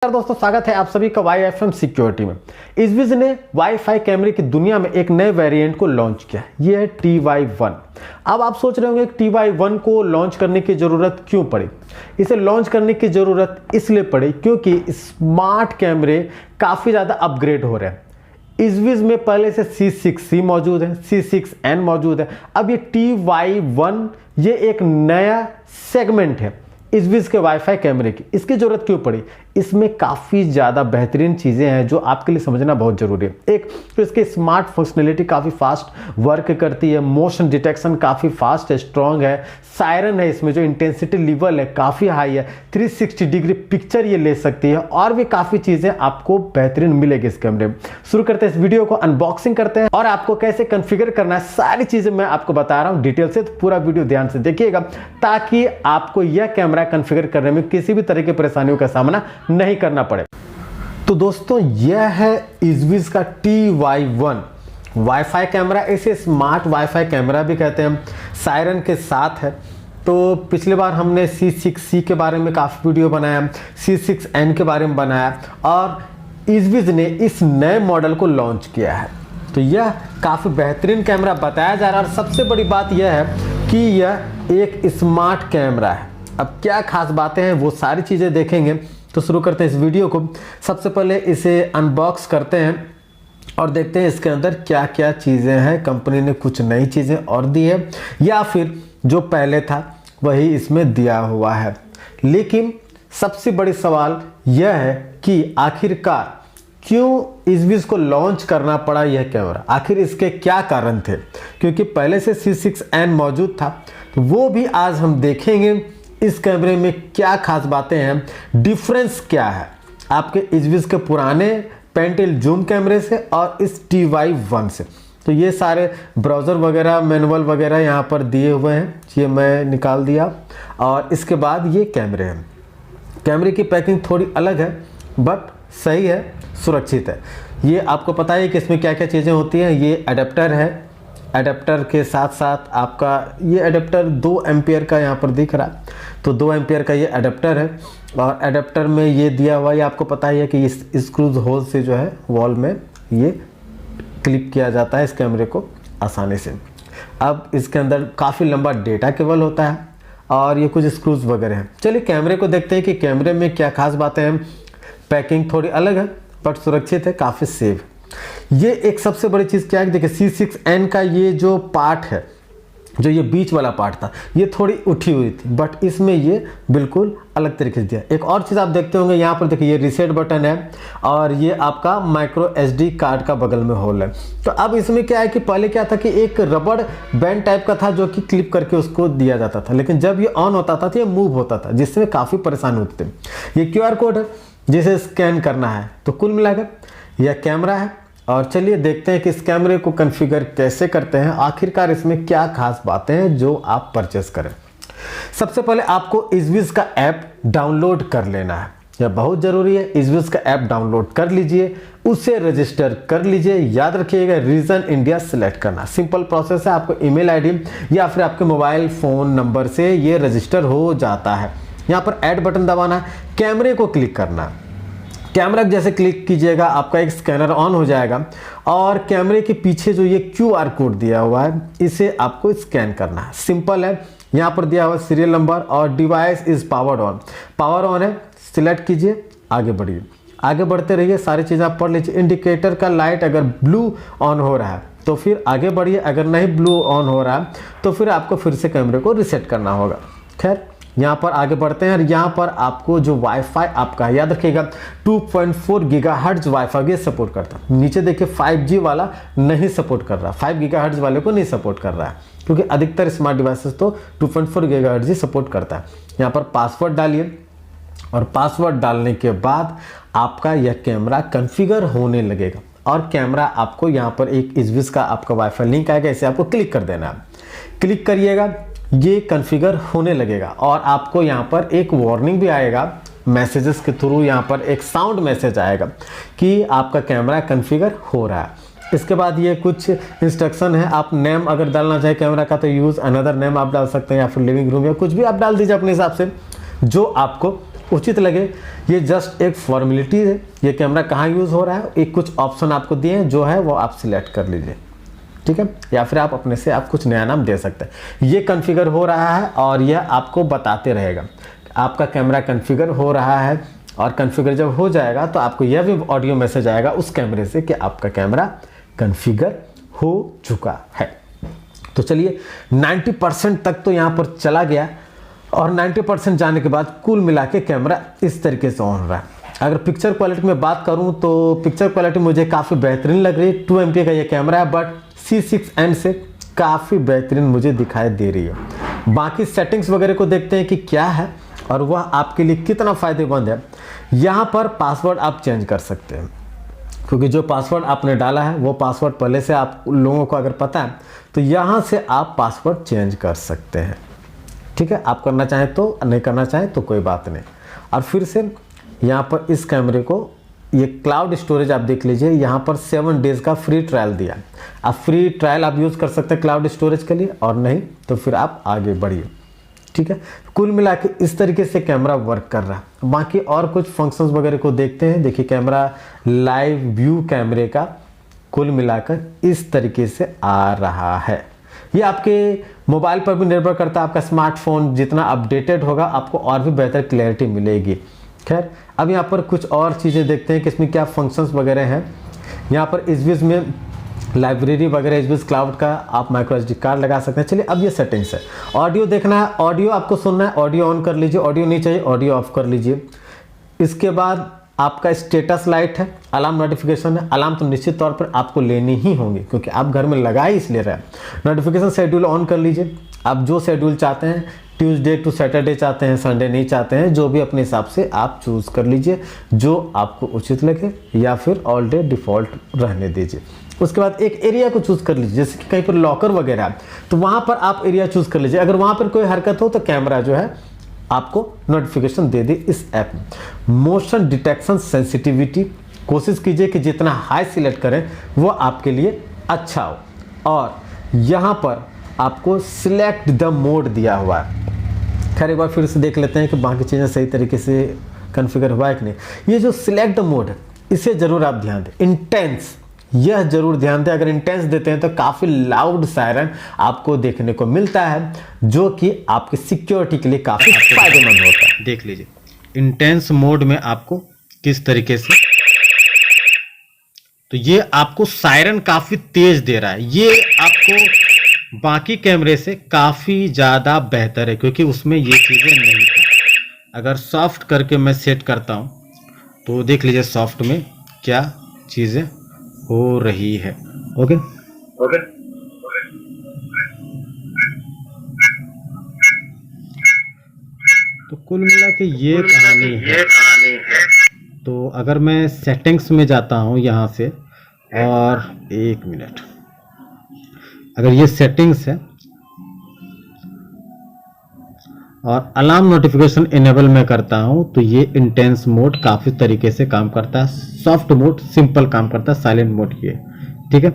दोस्तों, स्वागत है आप सभी का YFM सिक्योरिटी में। इजविज ने वाईफाई कैमरे की दुनिया में एक नए वेरिएंट को लॉन्च किया। ये है TY1। अब आप सोच रहे होंगे कि TY1 को लॉन्च करने की ज़रूरत क्यों पड़ी। इसे लॉन्च करने की ज़रूरत इसलिए पड़ी क्योंकि स्मार्ट कैमरे काफ़ी ज़्यादा अपग्रेड हो रहे हैं। इजविज में पहले से C6C मौजूद है, C6N मौजूद है। अब ये TY1 ये एक नया सेगमेंट है इजविज के वाईफाई कैमरे की। इसकी ज़रूरत क्यों पड़ी? इसमें काफ़ी ज़्यादा बेहतरीन चीज़ें हैं जो आपके लिए समझना बहुत ज़रूरी है। एक तो इसकी स्मार्ट फंक्शनलिटी काफ़ी फास्ट वर्क करती है, मोशन डिटेक्शन काफ़ी फास्ट है, स्ट्रॉन्ग है, सायरन है, इसमें जो इंटेंसिटी लेवल है काफ़ी हाई है, 360 डिग्री पिक्चर ये ले सकती है और भी काफ़ी चीज़ें आपको बेहतरीन मिलेगी इस कैमरे में। शुरू करते हैं इस वीडियो को, अनबॉक्सिंग करते हैं और आपको कैसे कॉन्फ़िगर करना है सारी चीज़ें मैं आपको बता रहा हूँ डिटेल से। तो पूरा वीडियो ध्यान से देखिएगा ताकि आपको यह कैमरा कॉन्फ़िगर करने में किसी भी तरह की परेशानियों का सामना नहीं करना पड़े। तो दोस्तों, यह है इजविज का TY1 वाईफाई कैमरा। इसे स्मार्ट वाईफाई कैमरा भी कहते हैं, सायरन के साथ है। तो पिछले बार हमने C6C के बारे में काफ़ी वीडियो बनाया, C6N के बारे में बनाया और इजविज ने इस नए मॉडल को लॉन्च किया है। तो यह काफ़ी बेहतरीन कैमरा बताया जा रहा है और सबसे बड़ी बात यह है कि यह एक स्मार्ट कैमरा है। अब क्या खास बातें हैं वो सारी चीज़ें देखेंगे। तो शुरू करते हैं इस वीडियो को। सबसे पहले इसे अनबॉक्स करते हैं और देखते हैं इसके अंदर क्या क्या चीज़ें हैं। कंपनी ने कुछ नई चीज़ें और दी है या फिर जो पहले था वही इसमें दिया हुआ है। लेकिन सबसे बड़ी सवाल यह है कि आखिरकार क्यों इजविज को लॉन्च करना पड़ा यह कैमरा, आखिर इसके क्या कारण थे? क्योंकि पहले से C6N मौजूद था, तो वो भी आज हम देखेंगे। इस कैमरे में क्या खास बातें हैं, डिफरेंस क्या है आपके इजविज के पुराने पेंटिल जूम कैमरे से और इस TY1 से। तो ये सारे ब्राउज़र वगैरह, मैनुअल वगैरह यहाँ पर दिए हुए हैं, ये मैं निकाल दिया। और इसके बाद ये कैमरे हैं। कैमरे की पैकिंग थोड़ी अलग है बट सही है, सुरक्षित है। ये आपको पता है कि इसमें क्या क्या चीज़ें होती हैं। ये एडेप्टर है, एडेप्टर के साथ साथ आपका ये एडेप्टर 2 एम्पियर का यहाँ पर दिख रहा है, तो 2 एम्पियर का ये एडेप्टर है। और एडेप्टर में ये दिया हुआ है, आपको पता ही है कि इस स्क्रूज होल से जो है वॉल में ये क्लिप किया जाता है इस कैमरे को आसानी से। अब इसके अंदर काफ़ी लंबा डेटा केबल होता है और ये कुछ स्क्रूज वगैरह हैं। चलिए कैमरे को देखते हैं कि कैमरे में क्या खास बातें हैं। पैकिंग थोड़ी अलग है बट सुरक्षित है, काफ़ी सेफ। ये एक सबसे बड़ी चीज़ क्या है, देखिए C6N का ये जो पार्ट है, जो ये बीच वाला पार्ट था, ये थोड़ी उठी हुई थी बट इसमें ये बिल्कुल अलग तरीके से दिया। एक और चीज़ आप देखते होंगे यहाँ पर, देखिए ये रीसेट बटन है और ये आपका माइक्रो SD कार्ड का बगल में होल है। तो अब इसमें क्या है कि पहले क्या था कि एक रबड़ बैंड टाइप का था जो कि क्लिप करके उसको दिया जाता था, लेकिन जब ये ऑन होता था तो ये मूव होता था, जिसमें काफ़ी परेशानी होती थी। ये QR कोड है जिसे स्कैन करना है। तो कुल मिलाकर यह कैमरा है और चलिए देखते हैं कि इस कैमरे को कॉन्फ़िगर कैसे करते हैं, आखिरकार इसमें क्या खास बातें हैं जो आप परचेस करें। सबसे पहले आपको इजविज का ऐप डाउनलोड कर लेना है, यह बहुत ज़रूरी है। इजविज का ऐप डाउनलोड कर लीजिए, उसे रजिस्टर कर लीजिए। याद रखिएगा रीजन इंडिया सेलेक्ट करना, सिंपल प्रोसेस है। आपको ईमेल ID या फिर आपके मोबाइल फ़ोन नंबर से ये रजिस्टर हो जाता है। यहाँ पर ऐड बटन दबाना है, कैमरे को क्लिक करना है। कैमरा जैसे क्लिक कीजिएगा आपका एक स्कैनर ऑन हो जाएगा और कैमरे के पीछे जो ये QR कोड दिया हुआ है इसे आपको स्कैन करना है। सिंपल है, यहाँ पर दिया हुआ सीरियल नंबर और device is powered on. Power on है, सिलेक्ट कीजिए, आगे बढ़िए। आगे बढ़ते रहिए, सारी चीज़ आप पढ़ लीजिए। इंडिकेटर का लाइट अगर ब्लू ऑन हो रहा है तो फिर आगे बढ़िए, अगर नहीं ब्लू ऑन हो रहा है तो फिर आपको फिर से कैमरे को रीसेट करना होगा। खैर यहाँ पर आगे बढ़ते हैं और यहाँ पर आपको जो वाईफाई आपका है, याद रखिएगा 2.4 गीगाहर्ट्ज वाईफाई ये सपोर्ट करता है। नीचे देखिए 5G वाला नहीं सपोर्ट कर रहा, 5 गीगाहर्ट्ज वाले को नहीं सपोर्ट कर रहा है, क्योंकि अधिकतर स्मार्ट डिवाइसेस तो 2.4 गीगाहर्ट्ज ही सपोर्ट करता है। यहाँ पर पासवर्ड डालिए और पासवर्ड डालने के बाद आपका यह कैमरा कॉन्फ़िगर होने लगेगा और कैमरा आपको यहाँ पर एक इजविज का आपका वाईफाई लिंक आएगा, इसे आपको क्लिक कर देना है। क्लिक करिएगा, ये कॉन्फ़िगर होने लगेगा और आपको यहाँ पर एक वार्निंग भी आएगा मैसेजेस के थ्रू। यहाँ पर एक साउंड मैसेज आएगा कि आपका कैमरा कॉन्फ़िगर हो रहा है। इसके बाद ये कुछ इंस्ट्रक्शन है, आप नेम अगर डालना चाहे कैमरा का तो यूज़ अनदर नेम आप डाल सकते हैं या फिर लिविंग रूम या कुछ भी आप डाल दीजिए अपने हिसाब से जो आपको उचित लगे। ये जस्ट एक फॉर्मेलिटी है। ये कैमरा कहाँ यूज़ हो रहा है, एक कुछ ऑप्शन आपको दिए हैं, जो है वो आप सिलेक्ट कर लीजिए, ठीक है, या फिर आप अपने से आप कुछ नया नाम दे सकते हैं। ये कॉन्फ़िगर हो रहा है और यह आपको बताते रहेगा आपका कैमरा कॉन्फ़िगर हो रहा है, और कॉन्फ़िगर जब हो जाएगा तो आपको यह भी ऑडियो मैसेज आएगा उस कैमरे से कि आपका कैमरा कॉन्फ़िगर हो चुका है। तो चलिए 90% तक तो यहाँ पर चला गया, और 90% जाने के बाद कुल मिला के कैमरा इस तरीके से ऑन रहा है। अगर पिक्चर क्वालिटी में बात करूं तो पिक्चर क्वालिटी मुझे काफ़ी बेहतरीन लग रही है। 2 MP का ये कैमरा है, बट C6N से काफ़ी बेहतरीन मुझे दिखाई दे रही है। बाकी सेटिंग्स वगैरह को देखते हैं कि क्या है और वह आपके लिए कितना फ़ायदेमंद है। यहाँ पर पासवर्ड आप चेंज कर सकते हैं, क्योंकि जो पासवर्ड आपने डाला है वो पासवर्ड पहले से आप लोगों को अगर पता है तो यहाँ से आप पासवर्ड चेंज कर सकते हैं, ठीक है। आप करना चाहें तो, नहीं करना चाहें तो कोई बात नहीं। और फिर से यहाँ पर इस कैमरे को ये क्लाउड स्टोरेज आप देख लीजिए, यहाँ पर 7 डेज़ का फ्री ट्रायल दिया। आप फ्री ट्रायल आप यूज़ कर सकते हैं क्लाउड स्टोरेज के लिए, और नहीं तो फिर आप आगे बढ़िए, ठीक है। कुल मिला के इस तरीके से कैमरा वर्क कर रहा है। बाकी और कुछ फंक्शंस वगैरह को देखते हैं। देखिए कैमरा लाइव व्यू कैमरे का कुल मिलाकर इस तरीके से आ रहा है। ये आपके मोबाइल पर भी निर्भर करता है। आपका स्मार्टफोन जितना अपडेटेड होगा आपको और भी बेहतर क्लैरिटी मिलेगी। खैर अब यहाँ पर कुछ और चीज़ें देखते हैं कि इसमें क्या फंक्शंस वगैरह हैं। यहाँ पर SVIS में लाइब्रेरी वगैरह SVIS क्लाउड का आप माइक्रो SD कार्ड लगा सकते हैं। चलिए अब ये सेटिंग्स है। ऑडियो देखना है, ऑडियो आपको सुनना है, ऑडियो ऑन कर लीजिए। ऑडियो नहीं चाहिए, ऑडियो ऑफ कर लीजिए। इसके बाद आपका स्टेटस लाइट है, अलार्म नोटिफिकेशन है। अलार्म तो निश्चित तौर पर आपको लेनी ही होंगी, क्योंकि आप घर में लगा ही इसलिए रहे। नोटिफिकेशन शेड्यूल ऑन कर लीजिए। आप जो शेड्यूल चाहते हैं, ट्यूसडे टू सैटरडे चाहते हैं, संडे नहीं चाहते हैं, जो भी अपने हिसाब से आप चूज़ कर लीजिए, जो आपको उचित लगे, या फिर ऑल डे डिफ़ॉल्ट रहने दीजिए। उसके बाद एक एरिया को चूज़ कर लीजिए, जैसे कि कहीं पर लॉकर वगैरह है तो वहाँ पर आप एरिया चूज़ कर लीजिए। अगर वहाँ पर कोई हरकत हो तो कैमरा जो है आपको नोटिफिकेशन दे दे इस ऐप में। मोशन डिटेक्शन सेंसिटिविटी कोशिश कीजिए कि जितना हाई सिलेक्ट करें वो आपके लिए अच्छा हो। और यहाँ पर आपको सिलेक्ट द मोड दिया हुआ है। खैर एक बार फिर से देख लेते हैं कि बाकी चीज़ें सही तरीके से कॉन्फ़िगर हुआ है कि नहीं। ये जो सिलेक्ट द मोड है इसे ज़रूर आप ध्यान दें। इंटेंस, यह जरूर ध्यान दें। अगर इंटेंस देते हैं तो काफ़ी लाउड सायरन आपको देखने को मिलता है, जो कि आपकी सिक्योरिटी के लिए काफ़ी फायदेमंद होता है। देख लीजिए इंटेंस मोड में आपको किस तरीके से, तो ये आपको सायरन काफ़ी तेज दे रहा है। ये आपको बाकी कैमरे से काफ़ी ज़्यादा बेहतर है, क्योंकि उसमें ये चीज़ें नहीं थी। अगर सॉफ्ट करके मैं सेट करता हूँ तो देख लीजिए सॉफ्ट में क्या चीज़ें हो रही है। ओके तो कुल मिला के ये कहानी है। तो अगर मैं सेटिंग्स में जाता हूँ यहाँ से, और एक मिनट, अगर ये सेटिंग्स है और अलार्म नोटिफिकेशन इनेबल में करता हूं तो ये इंटेंस मोड काफ़ी तरीके से काम करता है। सॉफ्ट मोड सिंपल काम करता है, साइलेंट मोड ये, ठीक है।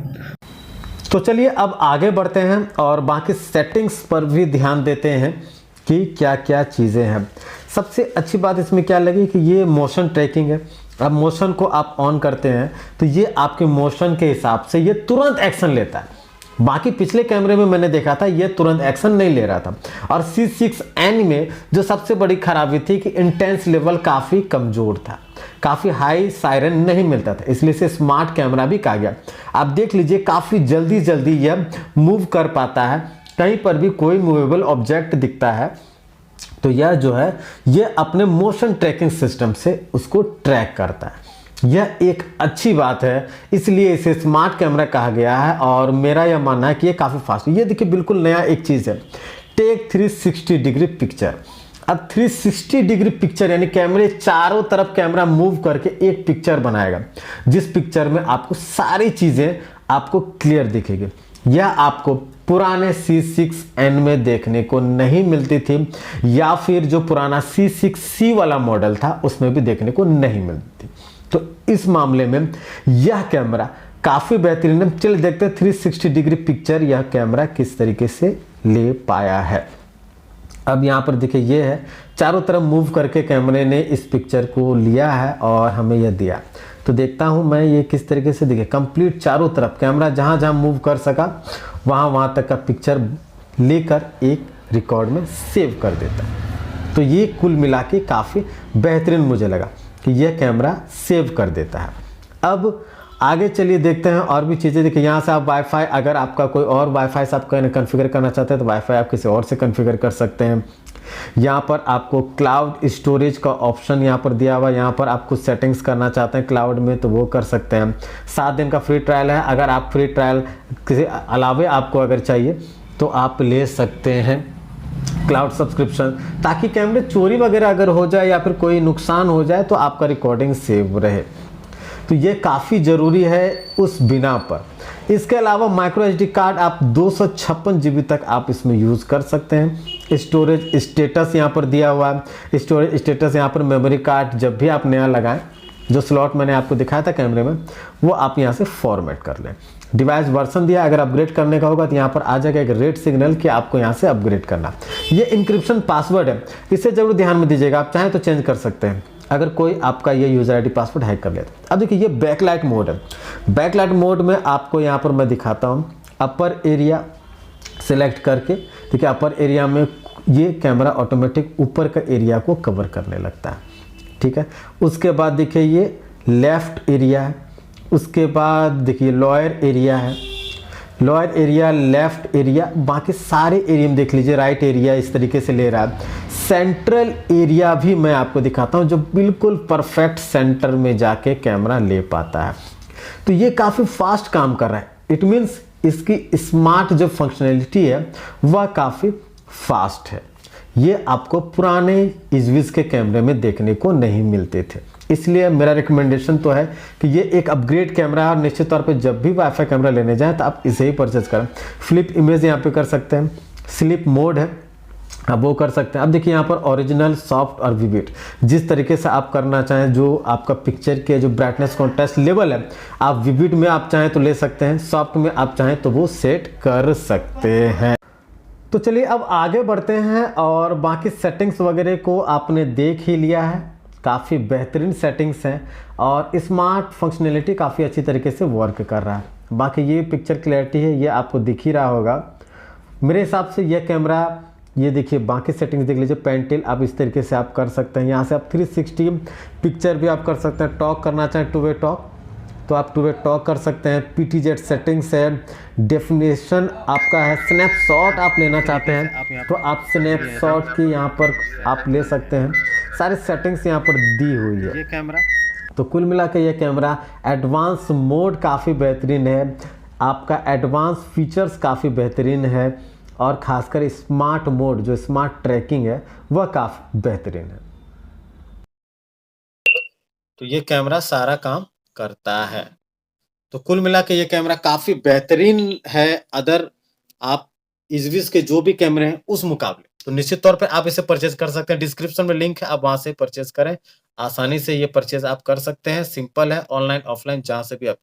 तो चलिए अब आगे बढ़ते हैं और बाकी सेटिंग्स पर भी ध्यान देते हैं कि क्या क्या चीज़ें हैं। सबसे अच्छी बात इसमें क्या लगी कि ये मोशन ट्रैकिंग है। अब मोशन को आप ऑन करते हैं तो ये आपके मोशन के हिसाब से ये तुरंत एक्शन लेता है। बाकी पिछले कैमरे में मैंने देखा था ये तुरंत एक्शन नहीं ले रहा था। और C6N में जो सबसे बड़ी खराबी थी कि इंटेंस लेवल काफ़ी कमज़ोर था, काफ़ी हाई सायरन नहीं मिलता था, इसलिए इसे स्मार्ट कैमरा भी कहा गया। आप देख लीजिए काफ़ी जल्दी जल्दी यह मूव कर पाता है। कहीं पर भी कोई मूवेबल ऑब्जेक्ट दिखता है तो यह जो है ये अपने मोशन ट्रैकिंग सिस्टम से उसको ट्रैक करता है। यह एक अच्छी बात है, इसलिए इसे स्मार्ट कैमरा कहा गया है। और मेरा यह मानना है कि ये काफ़ी फास्ट है। ये देखिए बिल्कुल नया एक चीज़ है, टेक 360 डिग्री पिक्चर। अब 360 डिग्री पिक्चर यानी कैमरे चारों तरफ कैमरा मूव करके एक पिक्चर बनाएगा, जिस पिक्चर में आपको सारी चीज़ें आपको क्लियर दिखेगी। यह आपको पुराने C6N में देखने को नहीं मिलती थी, या फिर जो पुराना C6C वाला मॉडल था उसमें भी देखने को नहीं मिलती थी। तो इस मामले में यह कैमरा काफ़ी बेहतरीन है। चलिए देखते हैं 360 डिग्री पिक्चर यह कैमरा किस तरीके से ले पाया है। अब यहाँ पर देखिए ये है चारों तरफ मूव करके कैमरे ने इस पिक्चर को लिया है और हमें यह दिया। तो देखता हूँ मैं ये किस तरीके से दिखे। कंप्लीट चारों तरफ कैमरा जहाँ जहाँ मूव कर सका वहाँ तक का पिक्चर लेकर एक रिकॉर्ड में सेव कर देता है। तो ये कुल मिला के काफ़ी बेहतरीन मुझे लगा कि यह कैमरा सेव कर देता है। अब आगे चलिए देखते हैं और भी चीज़ें। देखिए यहाँ से आप वाईफाई, अगर आपका कोई और वाईफाई से आप कन्फिगर करना चाहते हैं तो वाईफाई आप किसी और से कन्फिगर कर सकते हैं। यहाँ पर आपको क्लाउड स्टोरेज का ऑप्शन यहाँ पर दिया हुआ है। यहाँ पर आप कुछ सेटिंग्स करना चाहते हैं क्लाउड में तो वो कर सकते हैं। 7 दिन का फ्री ट्रायल है। अगर आप फ्री ट्रायल किसी अलावे आपको अगर चाहिए तो आप ले सकते हैं क्लाउड सब्सक्रिप्शन, ताकि कैमरे चोरी वगैरह अगर हो जाए या फिर कोई नुकसान हो जाए तो आपका रिकॉर्डिंग सेव रहे। तो ये काफ़ी ज़रूरी है उस बिना पर। इसके अलावा माइक्रो एसडी कार्ड आप 256 GB तक आप इसमें यूज़ कर सकते हैं। स्टोरेज स्टेटस यहाँ पर दिया हुआ है। स्टोरेज स्टेटस यहाँ पर मेमोरी कार्ड जब भी आप नया लगाएं, जो स्लॉट मैंने आपको दिखाया था कैमरे में, वो आप यहाँ से फॉर्मेट कर लें। डिवाइस वर्जन दिया, अगर अपग्रेड करने का होगा तो यहाँ पर आ जाएगा एक रेड सिग्नल कि आपको यहाँ से अपग्रेड करना। ये इंक्रिप्शन पासवर्ड है, इसे जरूर ध्यान में दीजिएगा। आप चाहें तो चेंज कर सकते हैं अगर कोई आपका ये यूज़र आईडी पासवर्ड हैक कर लेता। अब देखिए ये बैकलाइट मोड है। बैकलाइट मोड में आपको यहाँ पर मैं दिखाता हूँ। अपर एरिया सेलेक्ट करके देखिए, अपर एरिया में ये कैमरा ऑटोमेटिक ऊपर का एरिया को कवर करने लगता है। ठीक है, उसके बाद देखिए ये लेफ्ट एरिया है। उसके बाद देखिए लोअर एरिया है, लोअर एरिया, लेफ्ट एरिया, बाकी सारे एरिया में देख लीजिए राइट एरिया इस तरीके से ले रहा है। सेंट्रल एरिया भी मैं आपको दिखाता हूं, जो बिल्कुल परफेक्ट सेंटर में जाके कैमरा ले पाता है। तो ये काफ़ी फास्ट काम कर रहा है। इट मीन्स इसकी स्मार्ट जो फंक्शनैलिटी है वह काफ़ी फास्ट है। ये आपको पुराने इजविस के कैमरे में देखने को नहीं मिलते थे। इसलिए मेरा रिकमेंडेशन तो है कि ये एक अपग्रेड कैमरा है और निश्चित तौर पे जब भी वाईफाई कैमरा लेने जाएं तो आप इसे ही परचेज करें। फ्लिप इमेज यहाँ पे कर सकते हैं, स्लिप मोड है आप वो कर सकते हैं। अब देखिए यहाँ पर ओरिजिनल, सॉफ्ट और विविड, जिस तरीके से आप करना चाहें, जो आपका पिक्चर के जो ब्राइटनेस कॉन्ट्रास्ट लेवल है, आप विविड में आप चाहें तो ले सकते हैं, सॉफ्ट में आप चाहें तो वो सेट कर सकते हैं। तो चलिए अब आगे बढ़ते हैं और बाकी सेटिंग्स वगैरह को आपने देख ही लिया है। काफ़ी बेहतरीन सेटिंग्स हैं और स्मार्ट फंक्शनैलिटी काफ़ी अच्छी तरीके से वर्क कर रहा है। बाकी ये पिक्चर क्लैरिटी है, ये आपको दिख ही रहा होगा। मेरे हिसाब से यह कैमरा, ये देखिए बाकी सेटिंग्स देख लीजिए। पेंटिल आप इस तरीके से आप कर सकते हैं। यहाँ से आप 360 पिक्चर भी आप कर सकते हैं। टॉक करना चाहें टू वे टॉक तो आप टू वे टॉक कर सकते हैं। PTZ सेटिंग्स है। डेफिनेशन आपका है। स्नैपशॉट आप लेना चाहते हैं तो आप स्नैपशॉट की यहाँ पर आप ले सकते हैं। सारी सेटिंग्स यहाँ पर दी हुई है। ये कैमरा तो कुल मिला के ये कैमरा एडवांस मोड काफ़ी बेहतरीन है। आपका एडवांस फीचर्स काफ़ी बेहतरीन है और खासकर स्मार्ट मोड, जो स्मार्ट ट्रैकिंग है, वह काफ़ी बेहतरीन है। तो ये कैमरा सारा काम करता है। तो कुल मिला के ये कैमरा काफी बेहतरीन है अदर आप इजविस के जो भी कैमरे हैं उस मुकाबले। तो निश्चित तौर पे आप इसे परचेज कर सकते हैं। डिस्क्रिप्शन में लिंक है, आप वहां से परचेज करें। आसानी से ये परचेज आप कर सकते हैं। सिंपल है, ऑनलाइन ऑफलाइन जहां से भी आप